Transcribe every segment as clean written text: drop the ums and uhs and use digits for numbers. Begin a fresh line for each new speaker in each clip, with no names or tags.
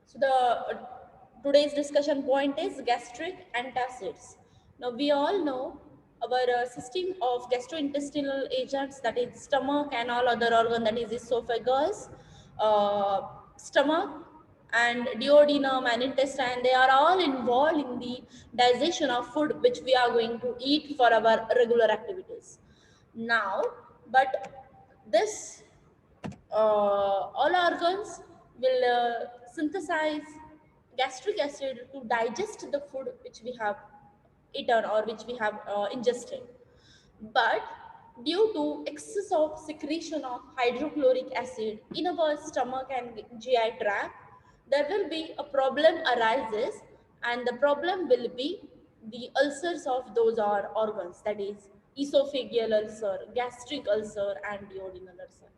So the today's discussion point is gastric antacids. Now we all know our system of gastrointestinal agents, that is stomach and all other organ, that is esophagus, uh, stomach and duodenum and intestine. They are all involved in the digestion of food which we are going to eat for our regular activities. Now, but this all organs will synthesize gastric acid to digest the food which we have eaten or which we have ingested. But due to excess of secretion of hydrochloric acid in our stomach and GI tract, there will be a problem arises, and the problem will be the ulcers of those organs, that is esophageal ulcer, gastric ulcer, and duodenal ulcer.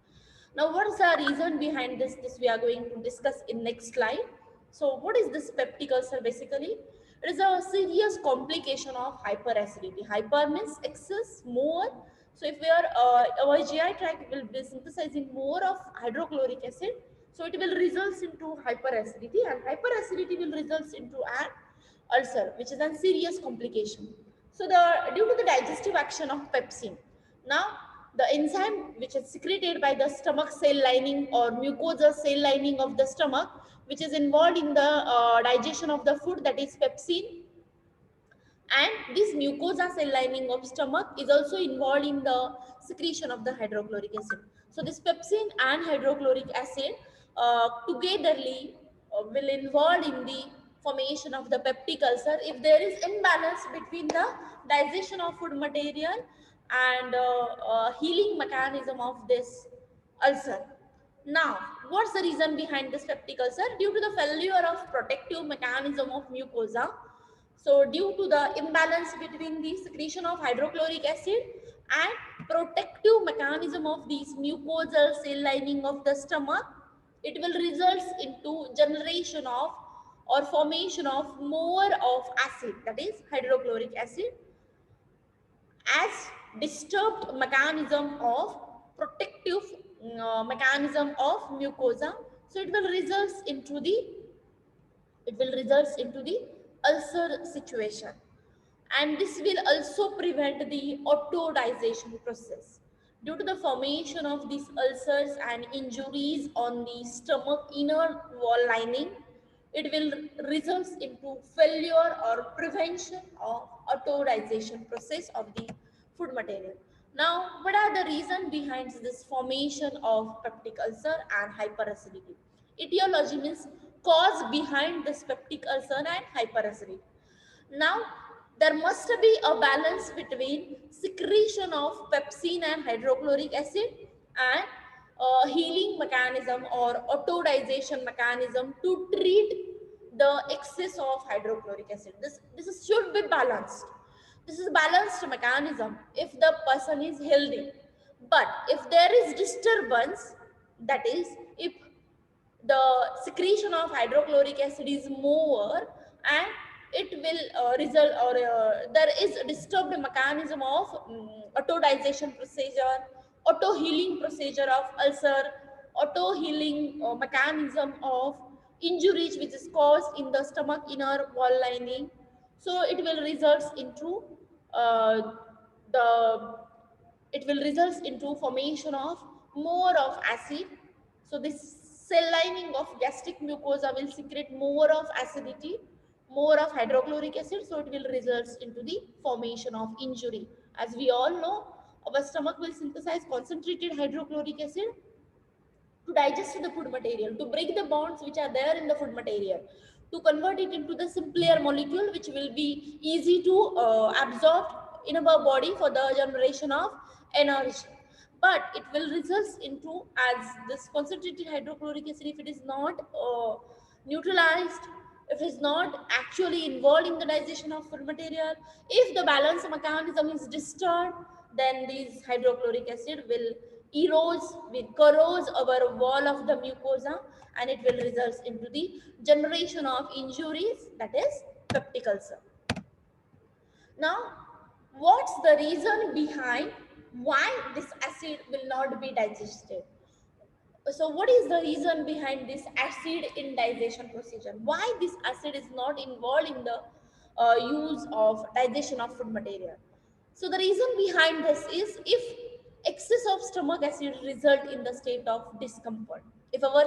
Now, what is the reason behind this? This we are going to discuss in next slide. So, what is this peptic ulcer basically? It is a serious complication of hyperacidity. Hyper means excess, more. So, if we are our GI tract will be synthesizing more of hydrochloric acid, so it will result into hyperacidity, and hyperacidity will result into an ulcer, which is a serious complication. So, the due to the digestive action of pepsin, now the enzyme which is secreted by the stomach cell lining or mucosa cell lining of the stomach, which is involved in the digestion of the food, that is pepsin, and this mucosa cell lining of stomach is also involved in the secretion of the hydrochloric acid. So this pepsin and hydrochloric acid togetherly will involve in the formation of the peptic ulcer if there is imbalance between the digestion of food material and healing mechanism of this ulcer. Now, what's the reason behind this peptic ulcer? Due to the failure of protective mechanism of mucosa. So, due to the imbalance between the secretion of hydrochloric acid and protective mechanism of these mucosal cell lining of the stomach, it will result into generation of or formation of more of acid, that is hydrochloric acid, as disturbed mechanism of protective mechanism of mucosa. So it will result into the ulcer situation, and this will also prevent the autodigestion process. Due to the formation of these ulcers and injuries on the stomach inner wall lining, it will result into failure or prevention of autodigestion process of the food material. Now, what are the reasons behind this formation of peptic ulcer and hyperacidity? Etiology means cause behind this peptic ulcer and hyperacidity. Now, there must be a balance between secretion of pepsin and hydrochloric acid and healing mechanism or autodigestion mechanism to treat the excess of hydrochloric acid. Should be balanced. This is balanced mechanism if the person is healthy. But if there is disturbance, that is, if the secretion of hydrochloric acid is more, and it will result or there is a disturbed mechanism of auto-digestion procedure, auto-healing procedure of ulcer, auto-healing mechanism of injuries which is caused in the stomach inner wall lining. So uh, the it will result into formation of more of acid. So this cell lining of gastric mucosa will secrete more of acidity, more of hydrochloric acid, so it will result into the formation of injury. As we all know, our stomach will synthesize concentrated hydrochloric acid to digest the food material, to break the bonds which are there in the food material, to convert it into the simpler molecule which will be easy to absorb in our body for the generation of energy. But it will result into, as this concentrated hydrochloric acid, if it is not neutralized, if it is not actually involved in the digestion of food material, if the balance mechanism is disturbed, then this hydrochloric acid will corrode our wall of the mucosa, and it will result into the generation of injuries, that is peptic ulcer. Now, what's the reason behind why this acid will not be digested? So what is the reason behind this acid indigestion procedure? Why this acid is not involved in the use of digestion of food material? So the reason behind this is if excess of stomach acid result in the state of discomfort. If our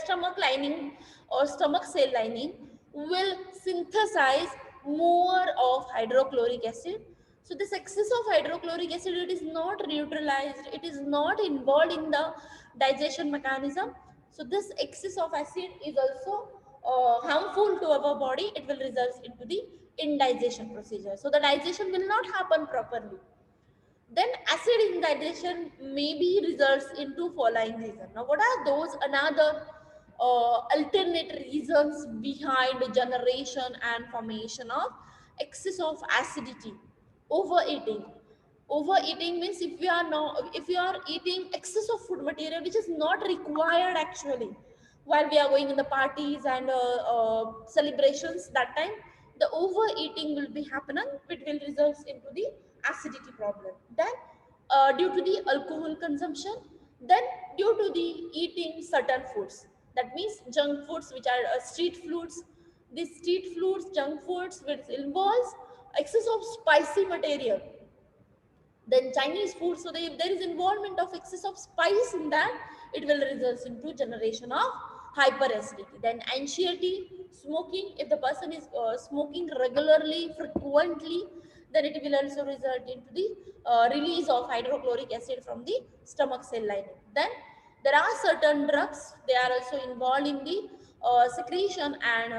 stomach lining or stomach cell lining will synthesize more of hydrochloric acid, so this excess of hydrochloric acid, it is not neutralized, it is not involved in the digestion mechanism. So this excess of acid is also harmful to our body. It will result into the indigestion procedure. So the digestion will not happen properly. Then acid indigestion maybe results into following reason. Now, what are those another alternate reasons behind the generation and formation of excess of acidity? Overeating. Overeating means if we are eating excess of food material which is not required actually, while we are going in the parties and celebrations, that time the overeating will be happening, it will result into the acidity problem. Then due to the alcohol consumption, then due to the eating certain foods, that means junk foods which are street foods. These street foods, junk foods, which involves excess of spicy material, then Chinese food. So if there is involvement of excess of spice in that, it will result into generation of hyperacidity. Then anxiety, smoking. If the person is smoking regularly, frequently, then it will also result into the release of hydrochloric acid from the stomach cell lining. Then there are certain drugs, they are also involved in the secretion and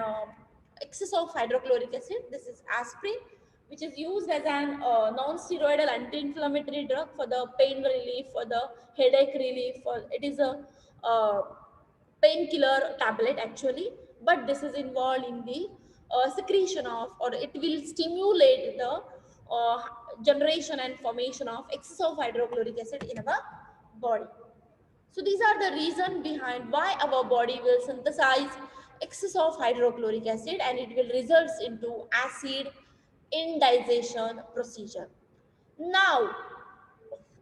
excess of hydrochloric acid. This is aspirin, which is used as an non-steroidal anti-inflammatory drug for the pain relief, for the headache relief. For it is a uh, painkiller tablet actually, but this is involved in the secretion of, or it will stimulate the uh, generation and formation of excess of hydrochloric acid in our body. So these are the reason behind why our body will synthesize excess of hydrochloric acid and it will result into acid indigestion procedure. Now,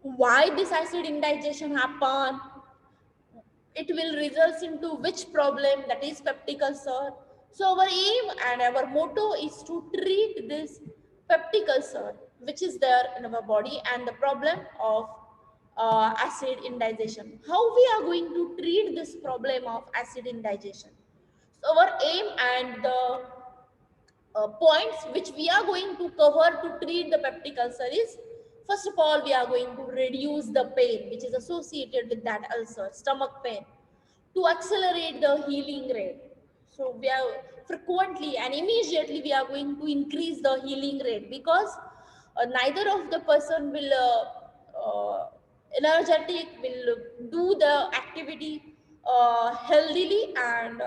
why this acid indigestion happen? It will result into which problem, that is peptic ulcer. So our aim and our motto is to treat this peptic ulcer which is there in our body and the problem of acid indigestion. How we are going to treat this problem of acid indigestion? So our aim and the points which we are going to cover to treat the peptic ulcer is, first of all, we are going to reduce the pain which is associated with that ulcer, stomach pain, to accelerate the healing rate. So we are frequently and immediately we are going to increase the healing rate, because neither of the person will energetic, will do the activity healthily and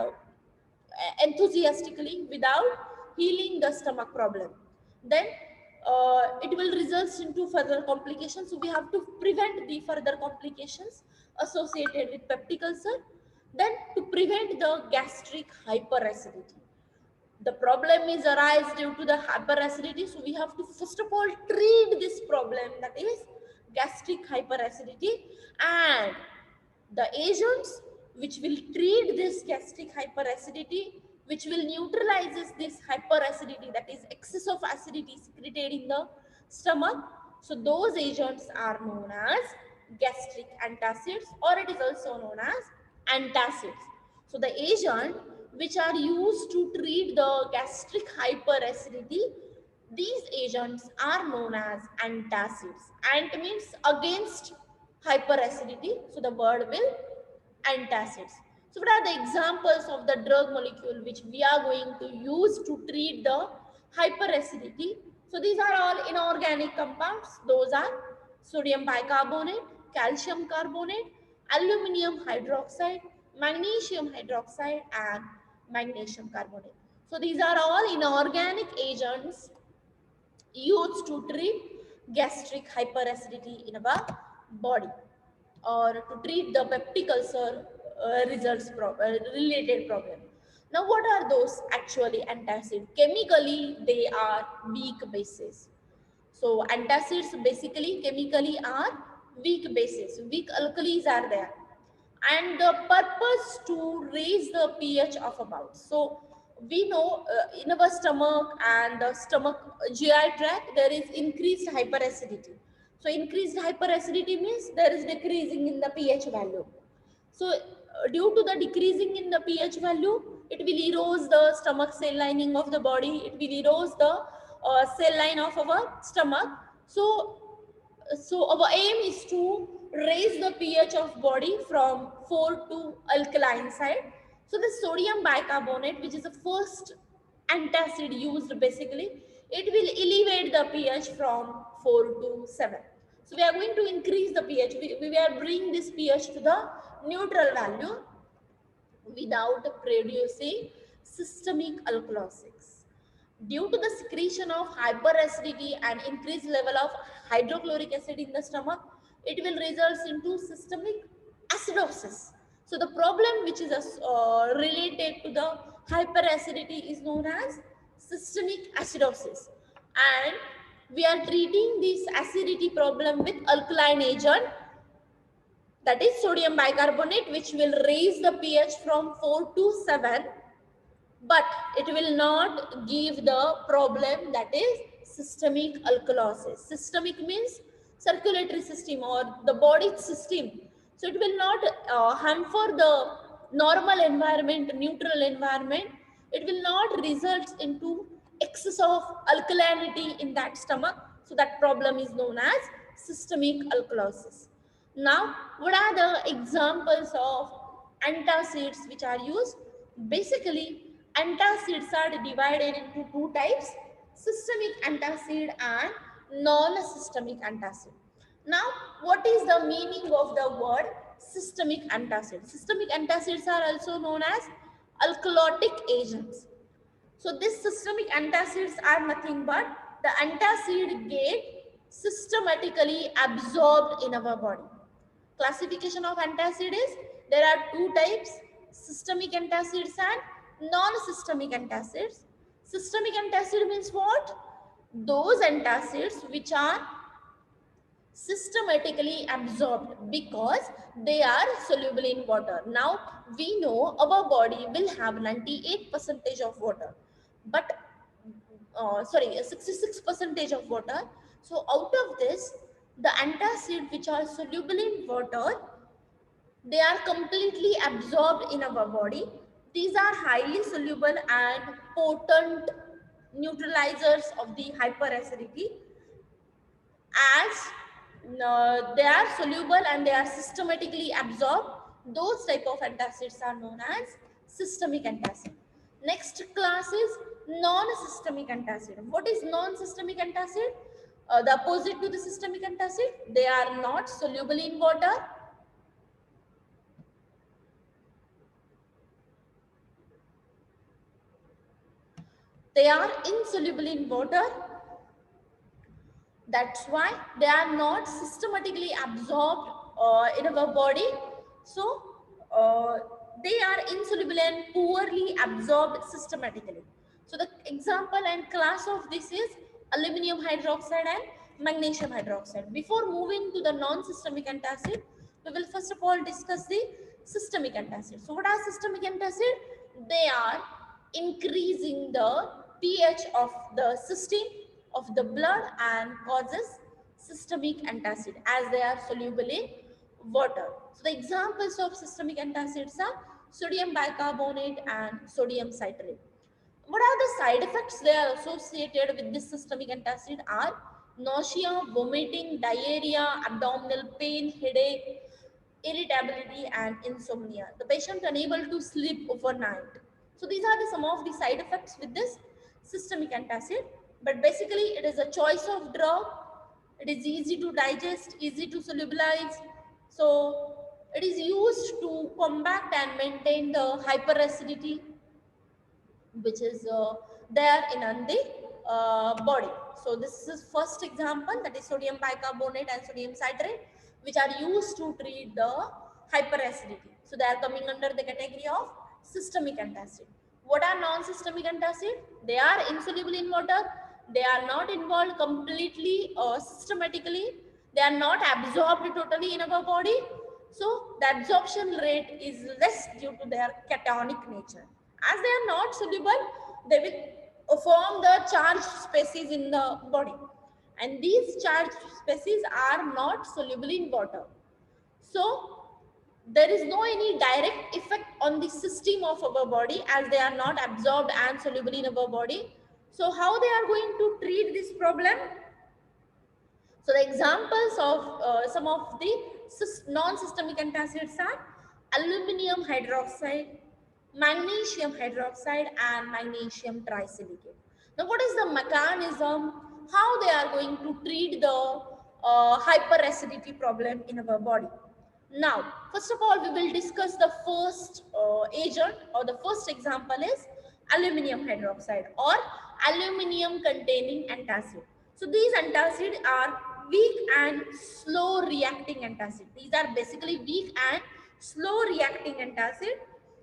enthusiastically without healing the stomach problem. Then it will result into further complications. So we have to prevent the further complications associated with peptic ulcer. Then to prevent the gastric hyperacidity, the problem is arise due to the hyperacidity, so we have to first of all treat this problem, that is gastric hyperacidity, and the agents which will treat this gastric hyperacidity, which will neutralizes this hyperacidity, that is excess of acidity secreted in the stomach. So those agents are known as gastric antacids, or it is also known as antacids. So the agent which are used to treat the gastric hyperacidity, these agents are known as antacids. Ant means against hyperacidity, so the word will antacids. So what are the examples of the drug molecule which we are going to use to treat the hyperacidity? So these are all inorganic compounds. Those are sodium bicarbonate, calcium carbonate, aluminum hydroxide, magnesium hydroxide, and magnesium carbonate. So these are all inorganic agents used to treat gastric hyperacidity in our body, or to treat the peptic ulcer related problem. Now, what are those actually antacids? Chemically, they are weak bases. So, antacids basically chemically are weak bases. Weak alkalis are there. and the purpose to raise the pH of a bowel. So we know in our stomach and the stomach GI tract there is increased hyperacidity. So increased hyperacidity means there is decreasing in the pH value. So due to the decreasing in the pH value, it will erode the stomach cell lining of the body. It will erode the cell line of our stomach. So our aim is to raise the pH of body from 4 to alkaline side. So the sodium bicarbonate, which is the first antacid used basically, it will elevate the pH from 4 to 7. So we are going to increase the pH. We are bringing this pH to the neutral value without producing systemic alkalosis. Due to the secretion of hyperacidity and increased level of hydrochloric acid in the stomach, it will result into systemic acidosis. So the problem which is related to the hyperacidity is known as systemic acidosis. And we are treating this acidity problem with alkaline agent, that is sodium bicarbonate, which will raise the pH from 4 to 7, but it will not give the problem that is systemic alkalosis. Systemic means circulatory system or the body system. So it will not hamper the normal environment, neutral environment. It will not result into excess of alkalinity in that stomach. So that problem is known as systemic alkalosis. Now, what are the examples of antacids which are used? Basically, antacids are divided into two types: systemic antacid and non-systemic antacid. Now, what is the meaning of the word systemic antacid? Systemic antacids are also known as alkalotic agents. So these systemic antacids are nothing but the antacid get systematically absorbed in our body. Classification of antacid is there are two types: systemic antacids and non-systemic antacids. Systemic antacid means what? Those antacids which are systematically absorbed because they are soluble in water. Now we know our body will have 98% of water, but 66% of water. So out of this, the antacid which are soluble in water, they are completely absorbed in our body. These are highly soluble and potent neutralizers of the hyperacidity, as they are soluble and they are systematically absorbed. Those type of antacids are known as systemic antacid. Next class is non-systemic antacid. What is non-systemic antacid? The opposite to the systemic antacid. They are not soluble in water. They are insoluble in water. That's why they are not systematically absorbed in our body. So they are insoluble and poorly absorbed systematically. So the example and class of this is aluminum hydroxide and magnesium hydroxide. Before moving to the non-systemic antacid, we will first of all discuss the systemic antacid. So what are systemic antacid? They are increasing the pH of the system of the blood and causes systemic antacid as they are soluble in water. So the examples of systemic antacids are sodium bicarbonate and sodium citrate. What are the side effects they are associated with this systemic antacid are nausea, vomiting, diarrhea, abdominal pain, headache, irritability and insomnia. The patient unable to sleep overnight. So these are some of the side effects with this systemic antacid. But basically it is a choice of drug. It is easy to digest, easy to solubilize. So it is used to combat and maintain the hyperacidity which is there in the body. So this is first example, that is sodium bicarbonate and sodium citrate, which are used to treat the hyperacidity. So they are coming under the category of systemic antacid. What are non-systemic antacid? They are insoluble in water. They are not involved completely or systematically. They are not absorbed totally in our body. So the absorption rate is less due to their cationic nature. As they are not soluble, they will form the charged species in the body. And these charged species are not soluble in water. So there is no any direct effect on the system of our body as they are not absorbed and soluble in our body. So how they are going to treat this problem? So the examples of some of the non-systemic antacids are aluminum hydroxide, magnesium hydroxide, and magnesium trisilicate. Now, what is the mechanism? How they are going to treat the hyperacidity problem in our body? Now, first of all, we will discuss the first agent or the first example is aluminum hydroxide or aluminum containing antacid. So these antacids are weak and slow reacting antacid. These are basically weak and slow reacting antacid.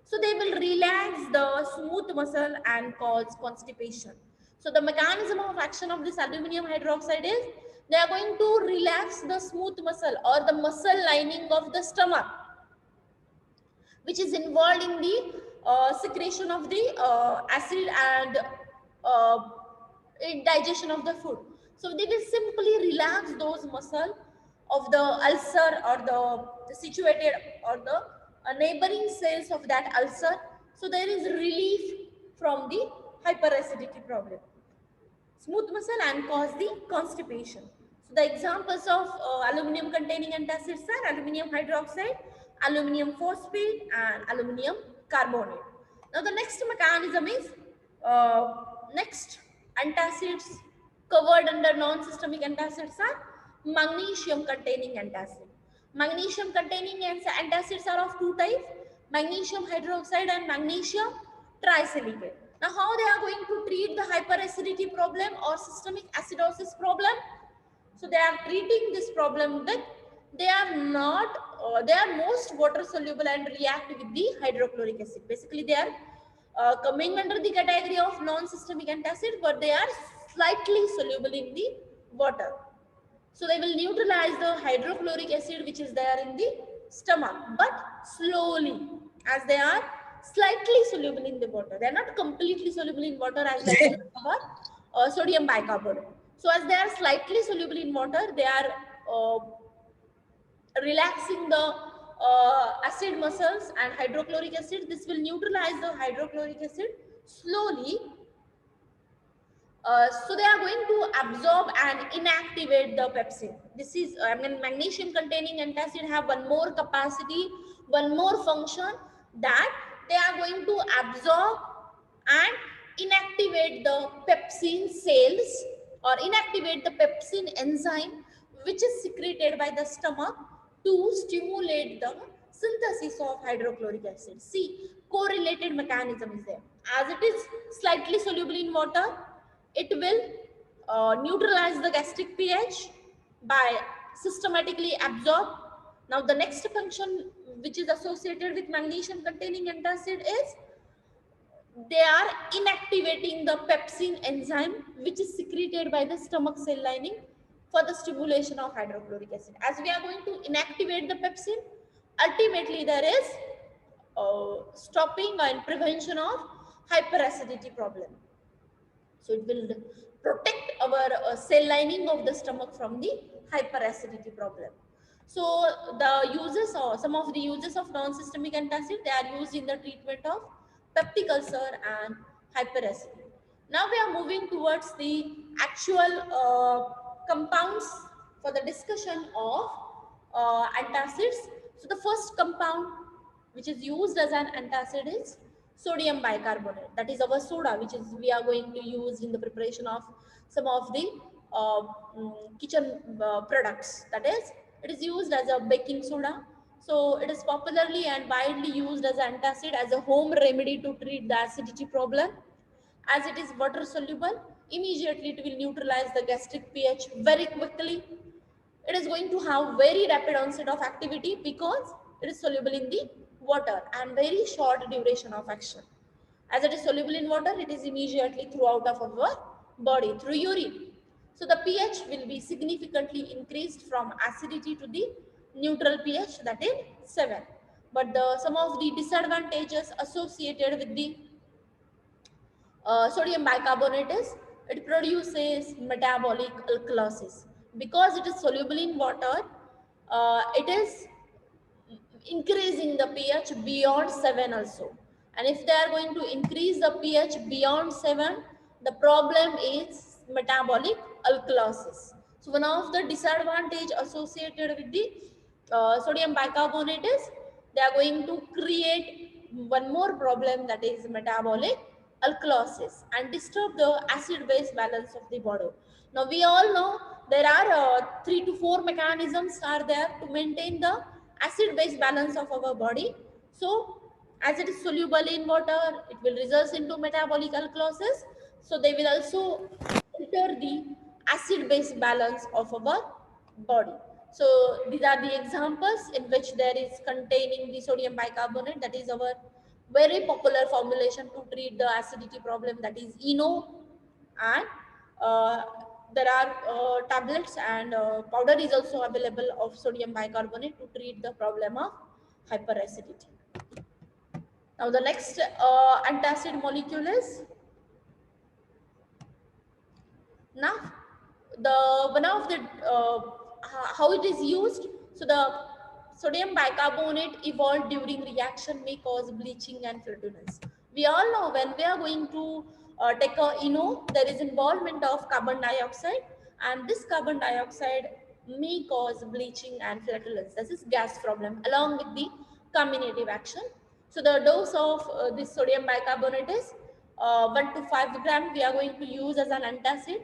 So they will relax the smooth muscle and cause constipation. So the mechanism of action of this aluminum hydroxide is they are going to relax the smooth muscle or the muscle lining of the stomach, which is involved in the secretion of the acid and uh, digestion of the food. So they will simply relax those muscle of the ulcer or the situated or the neighboring cells of that ulcer. So there is relief from the hyperacidity problem, smooth muscle and cause the constipation. So the examples of aluminum containing antacids are aluminum hydroxide, aluminum phosphate and aluminum carbonate. Now the next mechanism is next antacids covered under non-systemic antacids are magnesium containing antacid. Magnesium containing antacids are of two types, magnesium hydroxide and magnesium trisilicate. Now, how they are going to treat the hyperacidity problem or systemic acidosis problem? So they are treating this problem with they are not they are most water soluble and react with the hydrochloric acid. Basically, they are coming under the category of non-systemic antacid, but they are slightly soluble in the water. So they will neutralize the hydrochloric acid which is there in the stomach, but slowly, as they are slightly soluble in the water. They are not completely soluble in water as like our sodium bicarbonate. So as they are slightly soluble in water, they are relaxing the acid muscles and hydrochloric acid. This will neutralize the hydrochloric acid slowly. So they are going to absorb and inactivate the pepsin. This is, magnesium containing antacid have one more capacity, one more function, that they are going to absorb and inactivate the pepsin cells or inactivate the pepsin enzyme which is secreted by the stomach to stimulate the synthesis of hydrochloric acid. See, correlated mechanism is there. As it is slightly soluble in water, it will neutralize the gastric pH by systematically absorb. Now the next function which is associated with magnesium containing antacid is they are inactivating the pepsin enzyme which is secreted by the stomach cell lining for the stimulation of hydrochloric acid. As we are going to inactivate the pepsin, ultimately there is stopping and prevention of hyperacidity problem. So it will protect our cell lining of the stomach from the hyperacidity problem. So the uses or some of the uses of non-systemic antacid, they are used in the treatment of peptic ulcer and hyperacidity. Now we are moving towards the actual compounds for the discussion of antacids. So the first compound which is used as an antacid is sodium bicarbonate. That is our soda, which is we are going to use in the preparation of some of the kitchen products. That is, it is used as a baking soda. So it is popularly and widely used as antacid as a home remedy to treat the acidity problem. As it is water soluble, immediately it will neutralize the gastric pH very quickly. It is going to have very rapid onset of activity because it is soluble in the water and very short duration of action. As it is soluble in water, it is immediately throughout of our body through urine. So the pH will be significantly increased from acidity to the neutral pH, that is 7. But some of the disadvantages associated with the sodium bicarbonate is it produces metabolic alkalosis. Because it is soluble in water, it is increasing the pH beyond 7 also. And if they are going to increase the pH beyond 7, the problem is metabolic alkalosis. So one of the disadvantage associated with the sodium bicarbonate is they are going to create one more problem, that is metabolic alkalosis, and disturb the acid base balance of the body. Now we all know there are 3 to 4 mechanisms are there to maintain the acid base balance of our body. So as it is soluble in water, it will result into metabolic alkalosis. So they will also alter the acid base balance of our body. So these are the examples in which there is containing the sodium bicarbonate, that is our very popular formulation to treat the acidity problem, that is ENO. And uh, there are tablets and powder is also available of sodium bicarbonate to treat the problem of hyperacidity. Now the next antacid molecule is now the one of the how it is used. So the sodium bicarbonate evolved during reaction may cause bleaching and flatulence. We all know when we are going to take a there is involvement of carbon dioxide, and this carbon dioxide may cause bleaching and flatulence. This is gas problem along with the combinative action. So the dose of this sodium bicarbonate is 1 to 5 gram we are going to use as an antacid.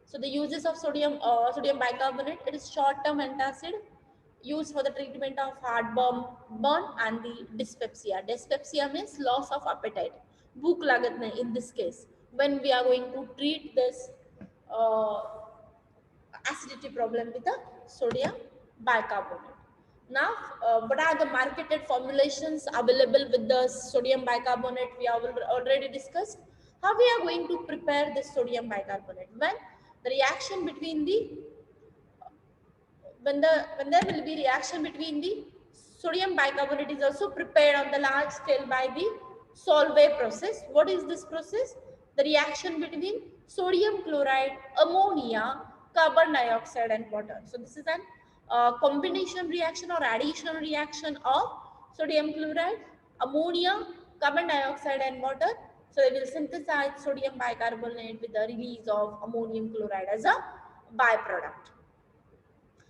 So the uses of sodium bicarbonate, it is short-term antacid used for the treatment of heartburn and the dyspepsia. Dyspepsia means loss of appetite. Bhook lagat nahi in this case. When we are going to treat this uh, acidity problem with the sodium bicarbonate. Now, what are the marketed formulations available with the sodium bicarbonate? We have already discussed how we are going to prepare this sodium bicarbonate. The reaction between the when there will be reaction between the sodium bicarbonate is also prepared on the large scale by the Solvay process. What is this process? The reaction between sodium chloride, ammonia, carbon dioxide and water. So this is an combination reaction or additional reaction of sodium chloride, ammonia, carbon dioxide and water. So they will synthesize sodium bicarbonate with the release of ammonium chloride as a byproduct.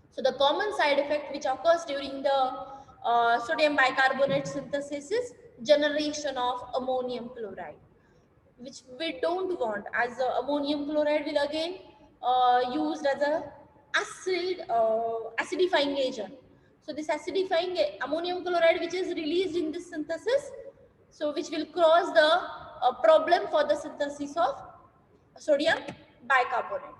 So the common side effect which occurs during the sodium bicarbonate synthesis is generation of ammonium chloride, which we don't want, as the ammonium chloride will again used as a acidifying agent. So this acidifying ammonium chloride which is released in this synthesis, so which will cause the problem for the synthesis of sodium bicarbonate.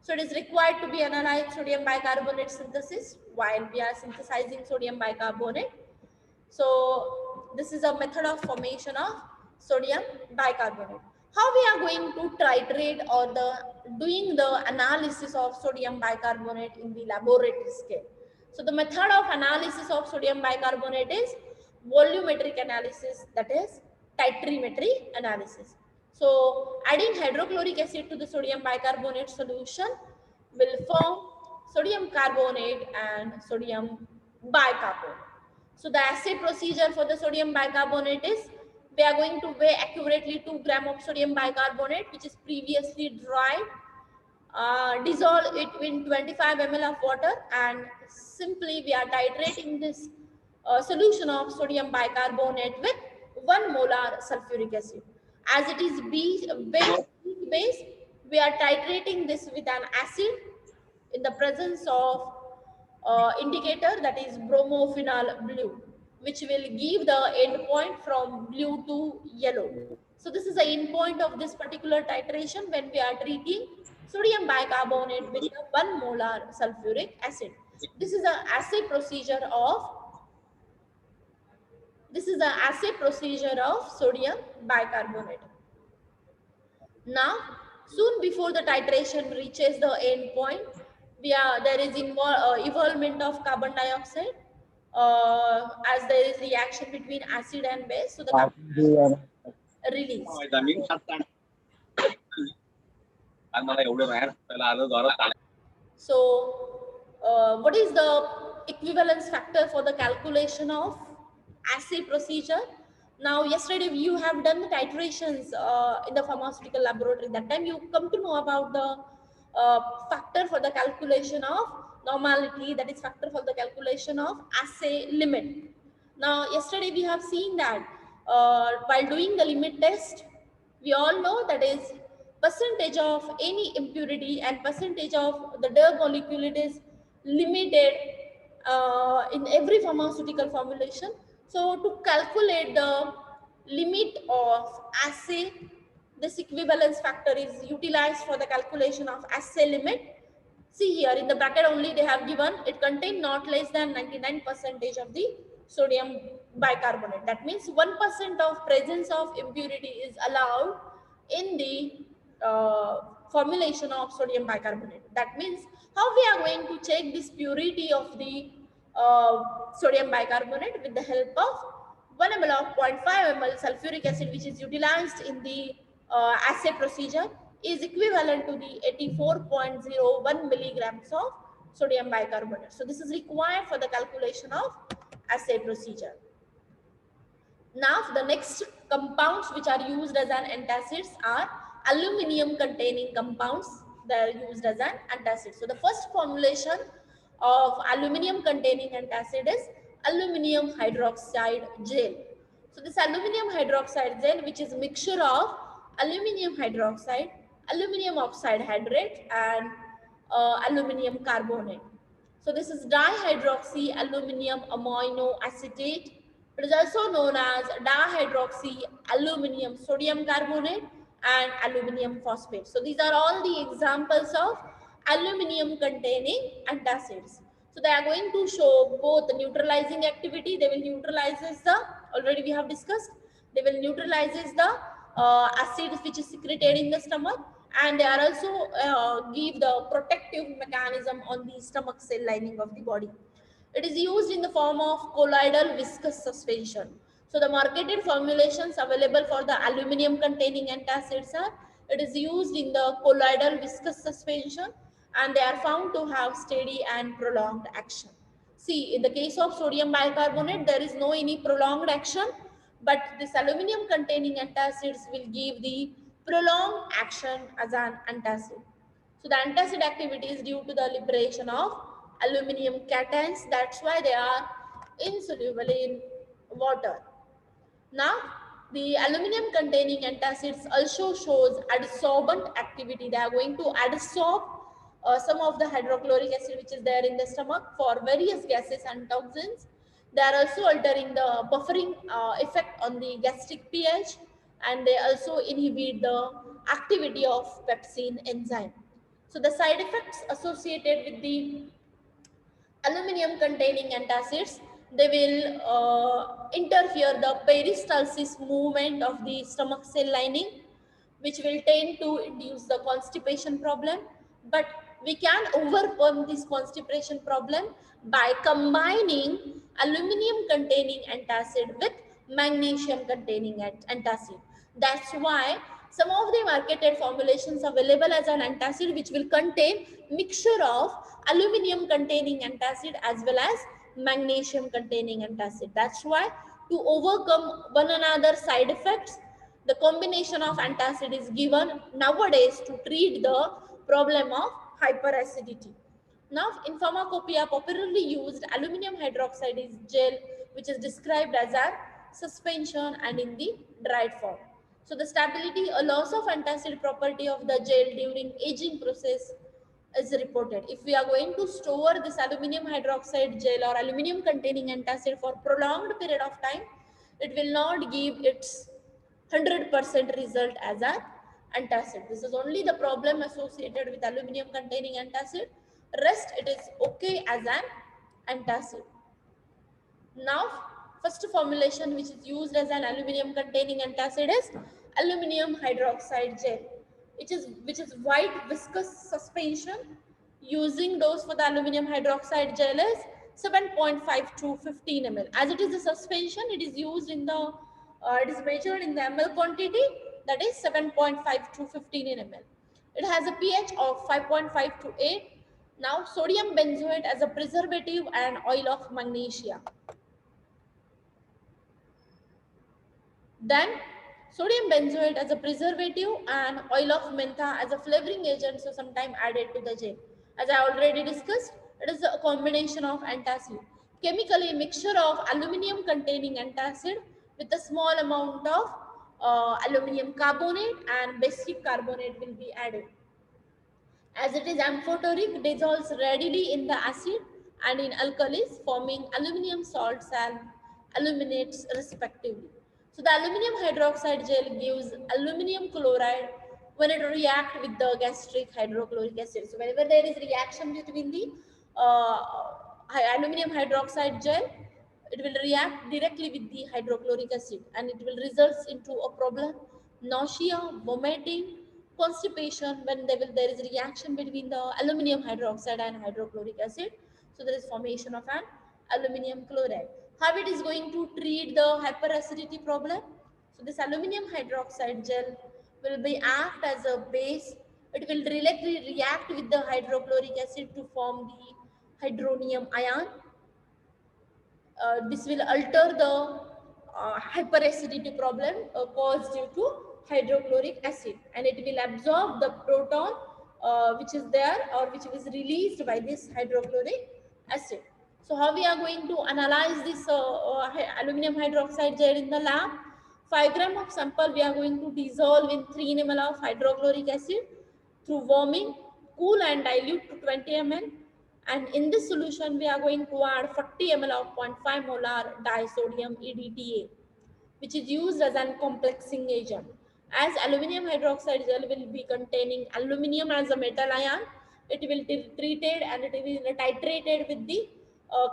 So it is required to be analyzed sodium bicarbonate synthesis while we are synthesizing sodium bicarbonate. So this is a method of formation of sodium bicarbonate. How we are going to titrate or doing the analysis of sodium bicarbonate in the laboratory scale. So the method of analysis of sodium bicarbonate is volumetric analysis, that is titrimetry analysis. So adding hydrochloric acid to the sodium bicarbonate solution will form sodium carbonate and sodium bicarbonate. So the assay procedure for the sodium bicarbonate is we are going to weigh accurately 2 gram of sodium bicarbonate which is previously dried, dissolve it in 25 ml of water, and simply we are titrating this solution of sodium bicarbonate with 1 molar sulfuric acid. As it is base, we are titrating this with an acid in the presence of indicator, that is bromophenol blue, which will give the end point from blue to yellow. So this is the end point of this particular titration when we are treating sodium bicarbonate with a 1 molar sulfuric acid. This is the assay procedure of sodium bicarbonate. Now, soon before the titration reaches the end point, there is evolvement of carbon dioxide as there is reaction between acid and base, so the release. So what is the equivalence factor for the calculation of assay procedure? Now yesterday you have done the titrations in the pharmaceutical laboratory. That time you come to know about the factor for the calculation of normality, that is factor for the calculation of assay limit. Now yesterday we have seen that while doing the limit test, we all know that is percentage of any impurity and percentage of the drug molecule, it is limited in every pharmaceutical formulation. So to calculate the limit of assay, this equivalence factor is utilized for the calculation of assay limit. See here in the bracket only they have given it contain not less than 99% of the sodium bicarbonate. That means 1% of presence of impurity is allowed in the formulation of sodium bicarbonate. That means how we are going to check this purity of the sodium bicarbonate with the help of 1 ml of 0.5 ml sulfuric acid, which is utilized in the assay procedure, is equivalent to the 84.01 milligrams of sodium bicarbonate. So this is required for the calculation of assay procedure. Now the next compounds which are used as an antacids are aluminum containing compounds. They are used as an antacid. So the first formulation of aluminum containing antacid is aluminum hydroxide gel. So this aluminum hydroxide gel, which is mixture of aluminum hydroxide, aluminum oxide hydrate and aluminum carbonate. So this is dihydroxy aluminum amino acetate. It is also known as dihydroxy aluminum sodium carbonate and aluminum phosphate. So these are all the examples of aluminum containing antacids. So they are going to show both the neutralizing activity. They will neutralizes the, already we have discussed, they will neutralizes the acids which is secreted in the stomach, and they are also give the protective mechanism on the stomach cell lining of the body. It is used in the form of colloidal viscous suspension. So the marketed formulations available for the aluminum containing antacids are, it is used in the colloidal viscous suspension, and they are found to have steady and prolonged action. See, in the case of sodium bicarbonate, there is no any prolonged action, but this aluminum containing antacids will give the prolonged action as an antacid. So the antacid activity is due to the liberation of aluminum cations. That's why they are insoluble in water. Now, the aluminum containing antacids also shows adsorbent activity. They are going to adsorb some of the hydrochloric acid which is there in the stomach for various gases and toxins. They are also altering the buffering effect on the gastric pH, and they also inhibit the activity of pepsin enzyme. So the side effects associated with the aluminum containing antacids, they will interfere the peristalsis movement of the stomach cell lining, which will tend to induce the constipation problem. But we can overcome this constipation problem by combining aluminum containing antacid with magnesium containing antacid. That's why some of the marketed formulations available as an antacid which will contain mixture of aluminum containing antacid as well as magnesium containing antacid. That's why to overcome one another side effects, the combination of antacid is given nowadays to treat the problem of hyperacidity. Now, in pharmacopoeia, popularly used aluminum hydroxide is gel, which is described as a suspension and in the dried form. So, the stability, a loss of antacid property of the gel during aging process is reported. If we are going to store this aluminum hydroxide gel or aluminum containing antacid for prolonged period of time, it will not give its 100% result as an antacid. This is only the problem associated with aluminum containing antacid. Rest it is okay as an antacid. Now, first formulation which is used as an aluminum containing antacid is aluminum hydroxide gel, which is white viscous suspension. using dose for the aluminum hydroxide gel is 7.5 to 15 ml. As it is a suspension, it is used in the, it is measured in the ml quantity, that is 7.5 to 15 ml. It has a pH of 5.5 to 8. Now, sodium benzoate as a preservative and oil of magnesia. Then sodium benzoate as a preservative and oil of mentha as a flavoring agent, so sometime added to the gel. As I already discussed, it is a combination of antacid. Chemically, mixture of aluminum containing antacid with a small amount of aluminum carbonate and basic carbonate will be added. As it is amphoteric, dissolves readily in the acid and in alkalis, forming aluminum salts and aluminates respectively. So the aluminum hydroxide gel gives aluminum chloride when it reacts with the gastric hydrochloric acid. So whenever there is reaction between the aluminum hydroxide gel, it will react directly with the hydrochloric acid and it will result into a problem, nausea, vomiting, constipation when there is reaction between the aluminum hydroxide and hydrochloric acid. So there is formation of an aluminum chloride. How it is going to treat the hyperacidity problem? So this aluminum hydroxide gel will be act as a base. It will directly react with the hydrochloric acid to form the hydronium ion. This will alter the hyperacidity problem caused due to hydrochloric acid, and it will absorb the proton which is there or which is released by this hydrochloric acid. So how we are going to analyze this aluminum hydroxide gel in the lab? 5 gram of sample we are going to dissolve in 3 ml of hydrochloric acid through warming, cool and dilute to 20 ml. And in this solution, we are going to add 40 ml of 0.5 molar disodium EDTA, which is used as a complexing agent. As aluminum hydroxide gel will be containing aluminum as a metal ion, it will be treated and it will be titrated with the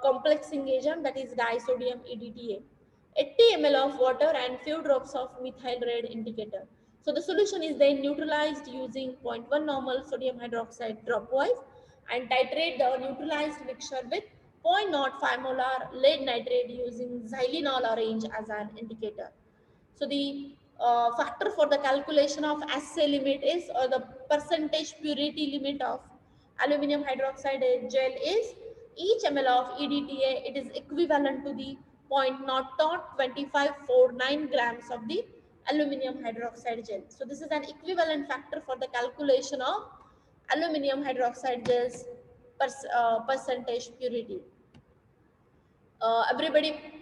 complexing agent, that is disodium EDTA. 80 ml of water and few drops of methyl red indicator. So the solution is then neutralized using 0.1 normal sodium hydroxide dropwise and titrate the neutralized mixture with 0.05 molar lead nitrate using xylenol orange as an indicator. So the factor for the calculation of assay limit is, or the percentage purity limit of aluminum hydroxide gel is, each ml of EDTA, it is equivalent to the 0.002549 grams of the aluminum hydroxide gel. So this is an equivalent factor for the calculation of aluminum hydroxide gel's percentage purity. Everybody